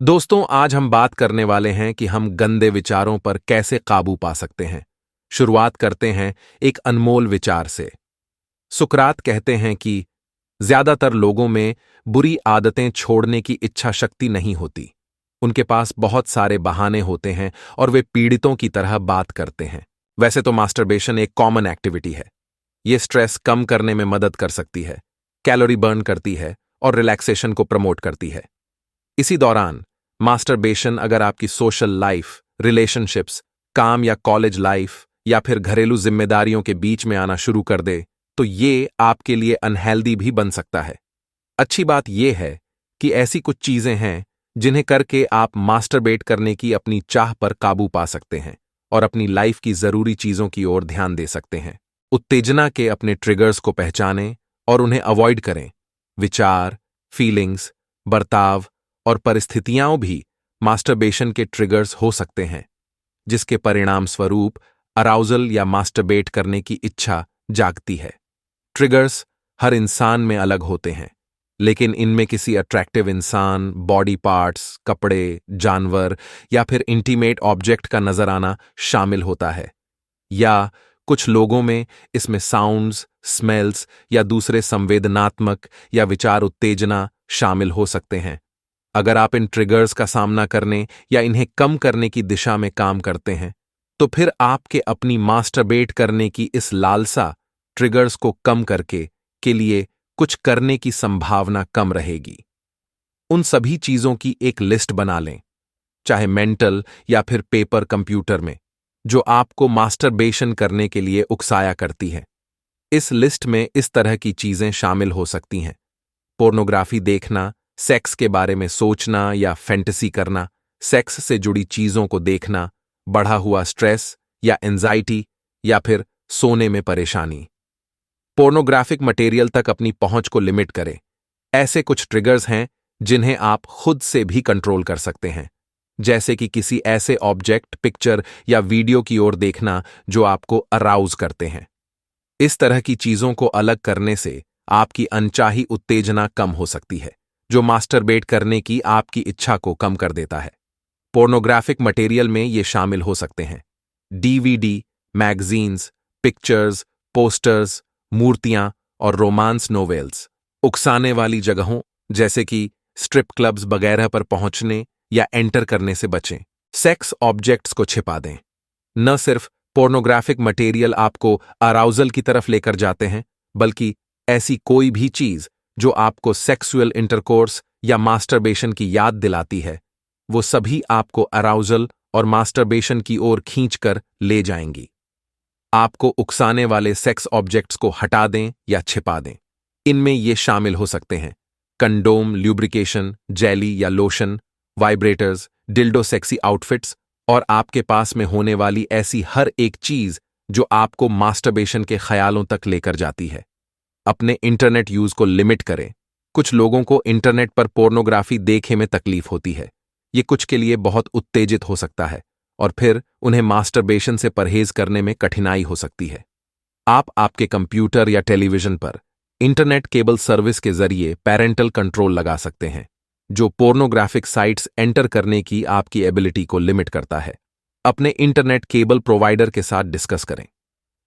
दोस्तों, आज हम बात करने वाले हैं कि हम गंदे विचारों पर कैसे काबू पा सकते हैं। शुरुआत करते हैं एक अनमोल विचार से। सुकरात कहते हैं कि ज्यादातर लोगों में बुरी आदतें छोड़ने की इच्छा शक्ति नहीं होती। उनके पास बहुत सारे बहाने होते हैं और वे पीड़ितों की तरह बात करते हैं। वैसे तो मास्टरबेशन एक कॉमन एक्टिविटी है। ये स्ट्रेस कम करने में मदद कर सकती है, कैलोरी बर्न करती है और रिलैक्सेशन को प्रमोट करती है। इसी दौरान मास्टरबेशन अगर आपकी सोशल लाइफ, रिलेशनशिप्स, काम या कॉलेज लाइफ या फिर घरेलू जिम्मेदारियों के बीच में आना शुरू कर दे, तो ये आपके लिए अनहेल्दी भी बन सकता है। अच्छी बात यह है कि ऐसी कुछ चीजें हैं जिन्हें करके आप मास्टरबेट करने की अपनी चाह पर काबू पा सकते हैं और अपनी लाइफ की जरूरी चीजों की ओर ध्यान दे सकते हैं। उत्तेजना के अपने ट्रिगर्स को पहचानें और उन्हें अवॉइड करें। विचार, फीलिंग्स, बर्ताव और परिस्थितियां भी मास्टरबेशन के ट्रिगर्स हो सकते हैं, जिसके परिणाम स्वरूप अराउजल या मास्टरबेट करने की इच्छा जागती है। ट्रिगर्स हर इंसान में अलग होते हैं, लेकिन इनमें किसी अट्रैक्टिव इंसान, बॉडी पार्ट्स, कपड़े, जानवर या फिर इंटीमेट ऑब्जेक्ट का नजर आना शामिल होता है। या कुछ लोगों में इसमें साउंड्स, स्मेल्स या दूसरे संवेदनात्मक या विचार उत्तेजना शामिल हो सकते हैं। अगर आप इन ट्रिगर्स का सामना करने या इन्हें कम करने की दिशा में काम करते हैं, तो फिर आपके अपनी मास्टरबेट करने की इस लालसा, ट्रिगर्स को कम करके के लिए कुछ करने की संभावना कम रहेगी। उन सभी चीजों की एक लिस्ट बना लें, चाहे मेंटल या फिर पेपर कंप्यूटर में, जो आपको मास्टरबेशन करने के लिए उकसाया करती है। इस लिस्ट में इस तरह की चीजें शामिल हो सकती हैं: पोर्नोग्राफी देखना, सेक्स के बारे में सोचना या फैंटेसी करना, सेक्स से जुड़ी चीजों को देखना, बढ़ा हुआ स्ट्रेस या एंजाइटी या फिर सोने में परेशानी। पोर्नोग्राफिक मटेरियल तक अपनी पहुंच को लिमिट करें। ऐसे कुछ ट्रिगर्स हैं जिन्हें आप खुद से भी कंट्रोल कर सकते हैं, जैसे कि किसी ऐसे ऑब्जेक्ट, पिक्चर या वीडियो की ओर देखना जो आपको अराउज करते हैं। इस तरह की चीजों को अलग करने से आपकी अनचाही उत्तेजना कम हो सकती है, जो मास्टरबेट करने की आपकी इच्छा को कम कर देता है। पोर्नोग्राफिक मटेरियल में ये शामिल हो सकते हैं: डीवीडी, मैगजीन्स, पिक्चर्स, पोस्टर्स, मूर्तियां और रोमांस नोवेल्स। उकसाने वाली जगहों जैसे कि स्ट्रिप क्लब्स वगैरह पर पहुंचने या एंटर करने से बचें। सेक्स ऑब्जेक्ट्स को छिपा दें। न सिर्फ पोर्नोग्राफिक मटेरियल आपको अराउजल की तरफ लेकर जाते हैं, बल्कि ऐसी कोई भी चीज जो आपको सेक्सुअल इंटरकोर्स या मास्टरबेशन की याद दिलाती है, वो सभी आपको अराउजल और मास्टरबेशन की ओर खींचकर ले जाएंगी। आपको उकसाने वाले सेक्स ऑब्जेक्ट्स को हटा दें या छिपा दें। इनमें ये शामिल हो सकते हैं: कंडोम, ल्यूब्रिकेशन, जेली या lotion, vibrators, dildo, sexy outfits और आपके पास में होने वाली ऐसी हर एक चीज जो आपको मास्टरबेशन के ख्यालों तक लेकर जाती है। अपने इंटरनेट यूज को लिमिट करें। कुछ लोगों को इंटरनेट पर पोर्नोग्राफी देखे में तकलीफ होती है। ये कुछ के लिए बहुत उत्तेजित हो सकता है और फिर उन्हें मास्टरबेशन से परहेज करने में कठिनाई हो सकती है। आप आपके कंप्यूटर या टेलीविजन पर इंटरनेट केबल सर्विस के जरिए पेरेंटल कंट्रोल लगा सकते हैं, जो पोर्नोग्राफिक साइट्स एंटर करने की आपकी एबिलिटी को लिमिट करता है। अपने इंटरनेट केबल प्रोवाइडर के साथ डिस्कस करें,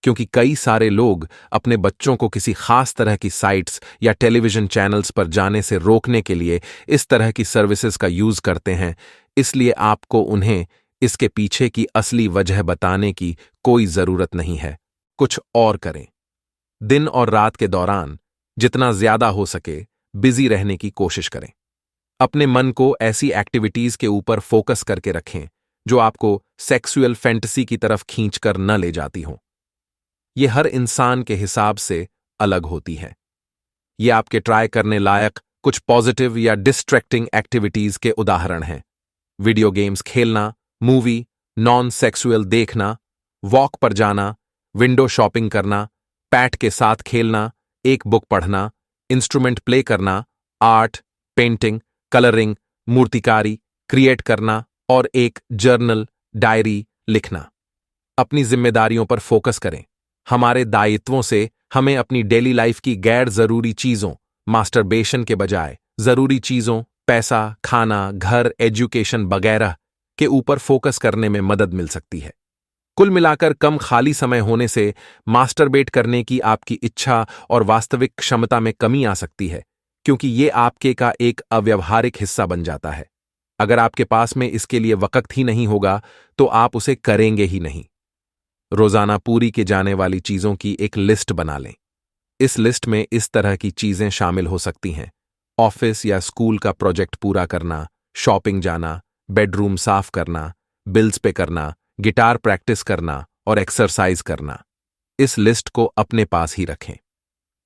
क्योंकि कई सारे लोग अपने बच्चों को किसी खास तरह की साइट्स या टेलीविजन चैनल्स पर जाने से रोकने के लिए इस तरह की सर्विसेज का यूज करते हैं। इसलिए आपको उन्हें इसके पीछे की असली वजह बताने की कोई जरूरत नहीं है। कुछ और करें। दिन और रात के दौरान जितना ज्यादा हो सके बिजी रहने की कोशिश करें। अपने मन को ऐसी एक्टिविटीज के ऊपर फोकस करके रखें जो आपको सेक्सुअल फैंटेसी की तरफ खींचकर न ले जाती हों। ये हर इंसान के हिसाब से अलग होती है। ये आपके ट्राई करने लायक कुछ पॉजिटिव या डिस्ट्रैक्टिंग एक्टिविटीज के उदाहरण हैं: वीडियो गेम्स खेलना, मूवी, नॉन सेक्सुअल देखना, वॉक पर जाना, विंडो शॉपिंग करना, पैट के साथ खेलना, एक बुक पढ़ना, इंस्ट्रूमेंट प्ले करना, आर्ट, पेंटिंग, कलरिंग, मूर्तिकारी, क्रिएट करना और एक जर्नल, डायरी लिखना। अपनी जिम्मेदारियों पर फोकस करें। हमारे दायित्वों से हमें अपनी डेली लाइफ की गैर जरूरी चीजों, मास्टरबेशन के बजाय जरूरी चीजों, पैसा, खाना, घर, एजुकेशन वगैरह के ऊपर फोकस करने में मदद मिल सकती है। कुल मिलाकर कम खाली समय होने से मास्टरबेट करने की आपकी इच्छा और वास्तविक क्षमता में कमी आ सकती है, क्योंकि ये आपके का एक अव्यावहारिक हिस्सा बन जाता है। अगर आपके पास में इसके लिए वक्त ही नहीं होगा तो आप उसे करेंगे ही नहीं। रोजाना पूरी की जाने वाली चीजों की एक लिस्ट बना लें। इस लिस्ट में इस तरह की चीजें शामिल हो सकती हैं: ऑफिस या स्कूल का प्रोजेक्ट पूरा करना, शॉपिंग जाना, बेडरूम साफ करना, बिल्स पे करना, गिटार प्रैक्टिस करना और एक्सरसाइज करना। इस लिस्ट को अपने पास ही रखें।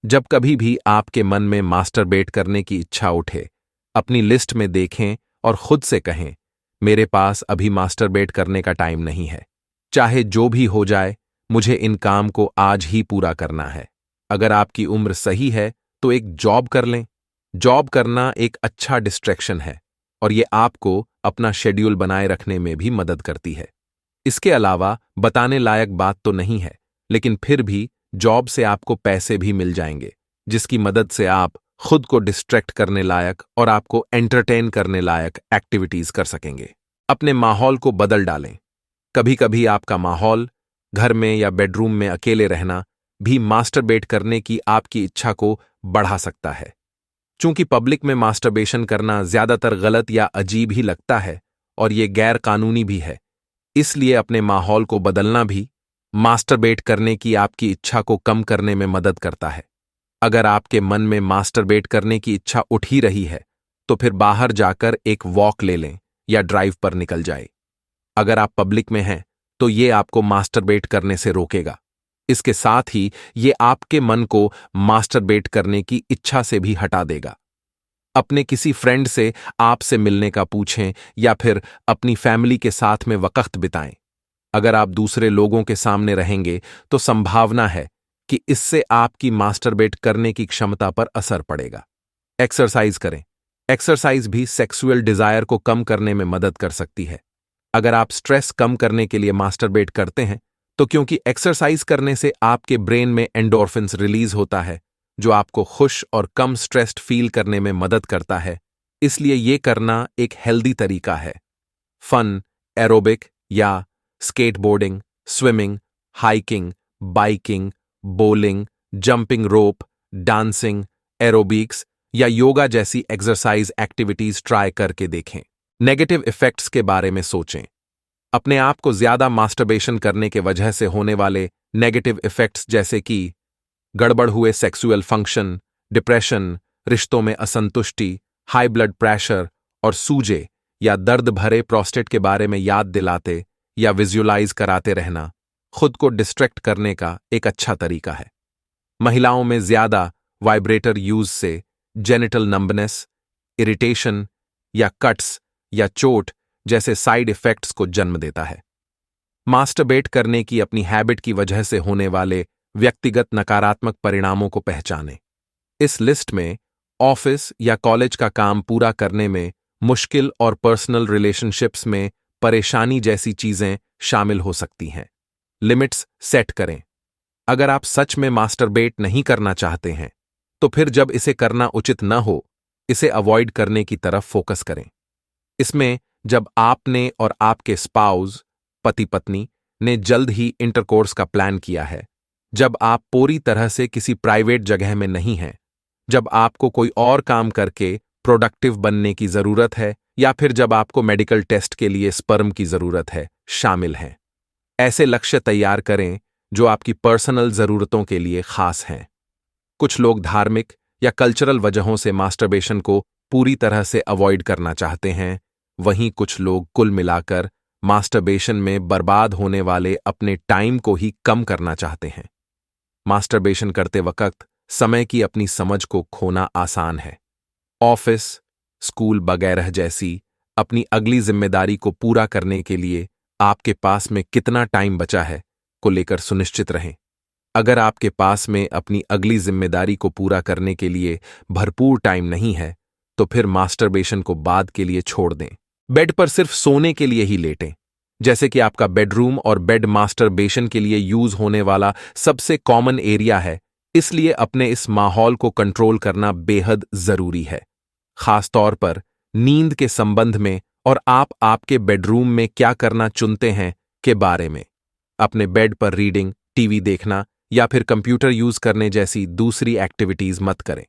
जब कभी भी आपके मन में मास्टरबेट करने की इच्छा उठे, अपनी लिस्ट में देखें और खुद से कहें, मेरे पास अभी मास्टरबेट करने का टाइम नहीं है। चाहे जो भी हो जाए, मुझे इन काम को आज ही पूरा करना है। अगर आपकी उम्र सही है तो एक जॉब कर लें। जॉब करना एक अच्छा डिस्ट्रैक्शन है और ये आपको अपना शेड्यूल बनाए रखने में भी मदद करती है। इसके अलावा बताने लायक बात तो नहीं है, लेकिन फिर भी जॉब से आपको पैसे भी मिल जाएंगे, जिसकी मदद से आप खुद को डिस्ट्रैक्ट करने लायक और आपको एंटरटेन करने लायक एक्टिविटीज कर सकेंगे। अपने माहौल को बदल डालें। कभी कभी आपका माहौल, घर में या बेडरूम में अकेले रहना भी मास्टरबेट करने की आपकी इच्छा को बढ़ा सकता है। चूंकि पब्लिक में मास्टरबेशन करना ज्यादातर गलत या अजीब ही लगता है और ये गैर कानूनी भी है, इसलिए अपने माहौल को बदलना भी मास्टरबेट करने की आपकी इच्छा को कम करने में मदद करता है। अगर आपके मन में मास्टरबेट करने की इच्छा उठ ही रही है, तो फिर बाहर जाकर एक वॉक ले लें या ड्राइव पर निकल जाए। अगर आप पब्लिक में हैं, तो ये आपको मास्टरबेट करने से रोकेगा। इसके साथ ही ये आपके मन को मास्टरबेट करने की इच्छा से भी हटा देगा। अपने किसी फ्रेंड से आपसे मिलने का पूछें या फिर अपनी फैमिली के साथ में वक्त बिताएं। अगर आप दूसरे लोगों के सामने रहेंगे तो संभावना है कि इससे आपकी मास्टरबेट करने की क्षमता पर असर पड़ेगा। एक्सरसाइज करें। एक्सरसाइज भी सेक्सुअल डिजायर को कम करने में मदद कर सकती है। अगर आप स्ट्रेस कम करने के लिए मास्टरबेट करते हैं, तो क्योंकि एक्सरसाइज करने से आपके ब्रेन में एंडोर्फिन्स रिलीज होता है, जो आपको खुश और कम स्ट्रेस्ड फील करने में मदद करता है, इसलिए ये करना एक हेल्दी तरीका है। फन, एरोबिक या skateboarding, swimming, hiking, biking, bowling, jumping rope, dancing, aerobics या योगा जैसी एक्सरसाइज एक्टिविटीज ट्राई करके देखें। नेगेटिव इफेक्ट्स के बारे में सोचें। अपने आप को ज्यादा मास्टरबेशन करने के वजह से होने वाले नेगेटिव इफेक्ट्स जैसे कि गड़बड़ हुए सेक्सुअल फंक्शन, डिप्रेशन, रिश्तों में असंतुष्टि, हाई ब्लड प्रेशर और सूजे या दर्द भरे प्रोस्टेट के बारे में याद दिलाते या विजुअलाइज कराते रहना खुद को डिस्ट्रैक्ट करने का एक अच्छा तरीका है। महिलाओं में ज्यादा वाइब्रेटर यूज से जेनिटल नंबनेस, इरिटेशन या कट्स या चोट जैसे साइड इफेक्ट्स को जन्म देता है। मास्टरबेट करने की अपनी हैबिट की वजह से होने वाले व्यक्तिगत नकारात्मक परिणामों को पहचानें। इस लिस्ट में ऑफिस या कॉलेज का काम पूरा करने में मुश्किल और पर्सनल रिलेशनशिप्स में परेशानी जैसी चीजें शामिल हो सकती हैं। लिमिट्स सेट करें। अगर आप सच में मास्टरबेट नहीं करना चाहते हैं, तो फिर जब इसे करना उचित न हो, इसे अवॉइड करने की तरफ फोकस करें। इसमें जब आपने और आपके स्पाउस, पति पत्नी, ने जल्द ही इंटरकोर्स का प्लान किया है, जब आप पूरी तरह से किसी प्राइवेट जगह में नहीं हैं, जब आपको कोई और काम करके प्रोडक्टिव बनने की जरूरत है या फिर जब आपको मेडिकल टेस्ट के लिए स्पर्म की जरूरत है, शामिल हैं। ऐसे लक्ष्य तैयार करें जो आपकी पर्सनल जरूरतों के लिए खास हैं। कुछ लोग धार्मिक या कल्चरल वजहों से मास्टरबेशन को पूरी तरह से अवॉइड करना चाहते हैं, वहीं कुछ लोग कुल मिलाकर मास्टरबेशन में बर्बाद होने वाले अपने टाइम को ही कम करना चाहते हैं। मास्टरबेशन करते वक्त समय की अपनी समझ को खोना आसान है। ऑफिस, स्कूल वगैरह जैसी अपनी अगली जिम्मेदारी को पूरा करने के लिए आपके पास में कितना टाइम बचा है को लेकर सुनिश्चित रहें। अगर आपके पास में अपनी अगली जिम्मेदारी को पूरा करने के लिए भरपूर टाइम नहीं है, तो फिर मास्टरबेशन को बाद के लिए छोड़ दें। बेड पर सिर्फ सोने के लिए ही लेटें। जैसे कि आपका बेडरूम और बेड मास्टरबेशन के लिए यूज होने वाला सबसे कॉमन एरिया है, इसलिए अपने इस माहौल को कंट्रोल करना बेहद जरूरी है। खास तौर पर नींद के संबंध में और आप आपके बेडरूम में क्या करना चुनते हैं के बारे में। अपने बेड पर रीडिंग, टीवी देखना या फिर कंप्यूटर यूज करने जैसी दूसरी एक्टिविटीज मत करें।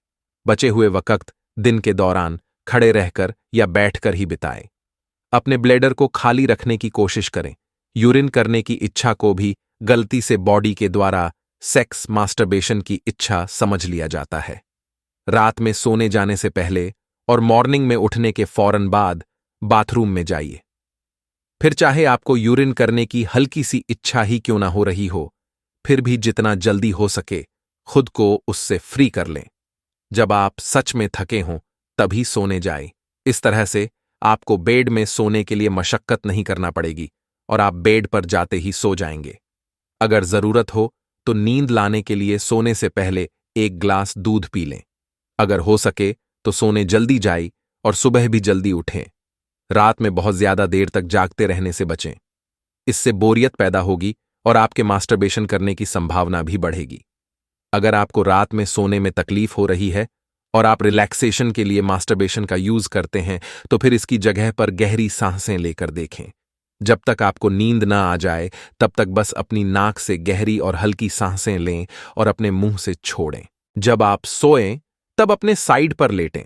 बचे हुए वक्त दिन के दौरान खड़े रहकर या बैठकर ही बिताएं। अपने ब्लैडर को खाली रखने की कोशिश करें। यूरिन करने की इच्छा को भी गलती से बॉडी के द्वारा सेक्स मास्टरबेशन की इच्छा समझ लिया जाता है। रात में सोने जाने से पहले और मॉर्निंग में उठने के फौरन बाद बाथरूम में जाइए। फिर चाहे आपको यूरिन करने की हल्की सी इच्छा ही क्यों ना हो रही हो, फिर भी जितना जल्दी हो सके खुद को उससे फ्री कर लें। जब आप सच में थके हों तभी सोने जाएं। इस तरह से आपको बेड में सोने के लिए मशक्कत नहीं करना पड़ेगी और आप बेड पर जाते ही सो जाएंगे। अगर जरूरत हो तो नींद लाने के लिए सोने से पहले 1 ग्लास दूध पी लें। अगर हो सके तो सोने जल्दी जाएं और सुबह भी जल्दी उठें। रात में बहुत ज्यादा देर तक जागते रहने से बचें। इससे बोरियत पैदा होगी और आपके मास्टरबेशन करने की संभावना भी बढ़ेगी। अगर आपको रात में सोने में तकलीफ हो रही है और आप रिलैक्सेशन के लिए मास्टरबेशन का यूज करते हैं तो फिर इसकी जगह पर गहरी सांसें लेकर देखें। जब तक आपको नींद ना आ जाए तब तक बस अपनी नाक से गहरी और हल्की सांसें लें और अपने मुंह से छोड़ें। जब आप सोएं तब अपने साइड पर लेटें।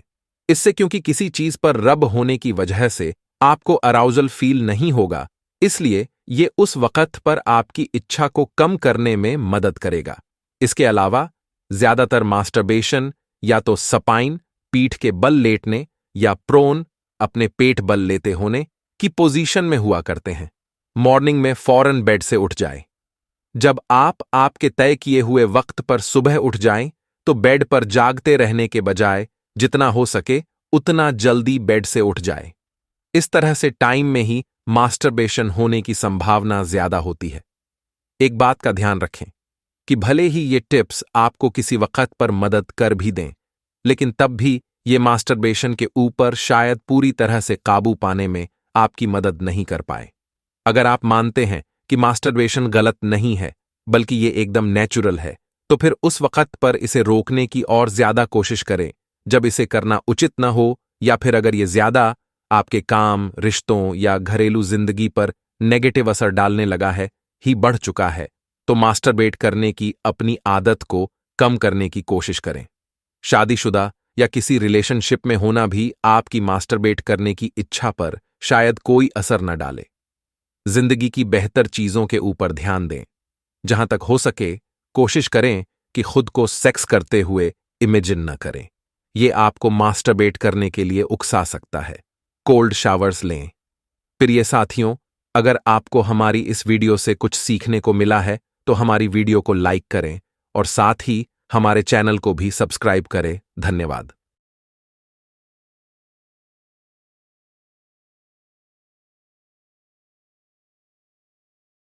इससे क्योंकि किसी चीज पर रब होने की वजह से आपको अराउजल फील नहीं होगा, इसलिए ये उस वक्त पर आपकी इच्छा को कम करने में मदद करेगा। इसके अलावा ज्यादातर मास्टरबेशन या तो सपाइन पीठ के बल लेटने या प्रोन अपने पेट बल लेते होने की पोजीशन में हुआ करते हैं। मॉर्निंग में फौरन बेड से उठ जाएं। जब आप आपके तय किए हुए वक्त पर सुबह उठ जाएं तो बेड पर जागते रहने के बजाय जितना हो सके उतना जल्दी बेड से उठ जाए। इस तरह से टाइम में ही मास्टरबेशन होने की संभावना ज्यादा होती है। एक बात का ध्यान रखें कि भले ही ये टिप्स आपको किसी वक्त पर मदद कर भी दें, लेकिन तब भी ये मास्टरबेशन के ऊपर शायद पूरी तरह से काबू पाने में आपकी मदद नहीं कर पाए। अगर आप मानते हैं कि मास्टरबेशन गलत नहीं है बल्कि ये एकदम नेचुरल है, तो फिर उस वक्त पर इसे रोकने की और ज्यादा कोशिश करें जब इसे करना उचित न हो, या फिर अगर ये ज्यादा आपके काम, रिश्तों या घरेलू जिंदगी पर नेगेटिव असर डालने लगा है, ही बढ़ चुका है, तो मास्टरबेट करने की अपनी आदत को कम करने की कोशिश करें। शादीशुदा या किसी रिलेशनशिप में होना भी आपकी मास्टरबेट करने की इच्छा पर शायद कोई असर न डाले। जिंदगी की बेहतर चीजों के ऊपर ध्यान दें। जहां तक हो सके कोशिश करें कि खुद को सेक्स करते हुए इमेजिन न करें। यह आपको मास्टरबेट करने के लिए उकसा सकता है। कोल्ड शावर्स लें। प्रिय साथियों, अगर आपको हमारी इस वीडियो से कुछ सीखने को मिला है तो हमारी वीडियो को लाइक करें और साथ ही हमारे चैनल को भी सब्सक्राइब करें। धन्यवाद।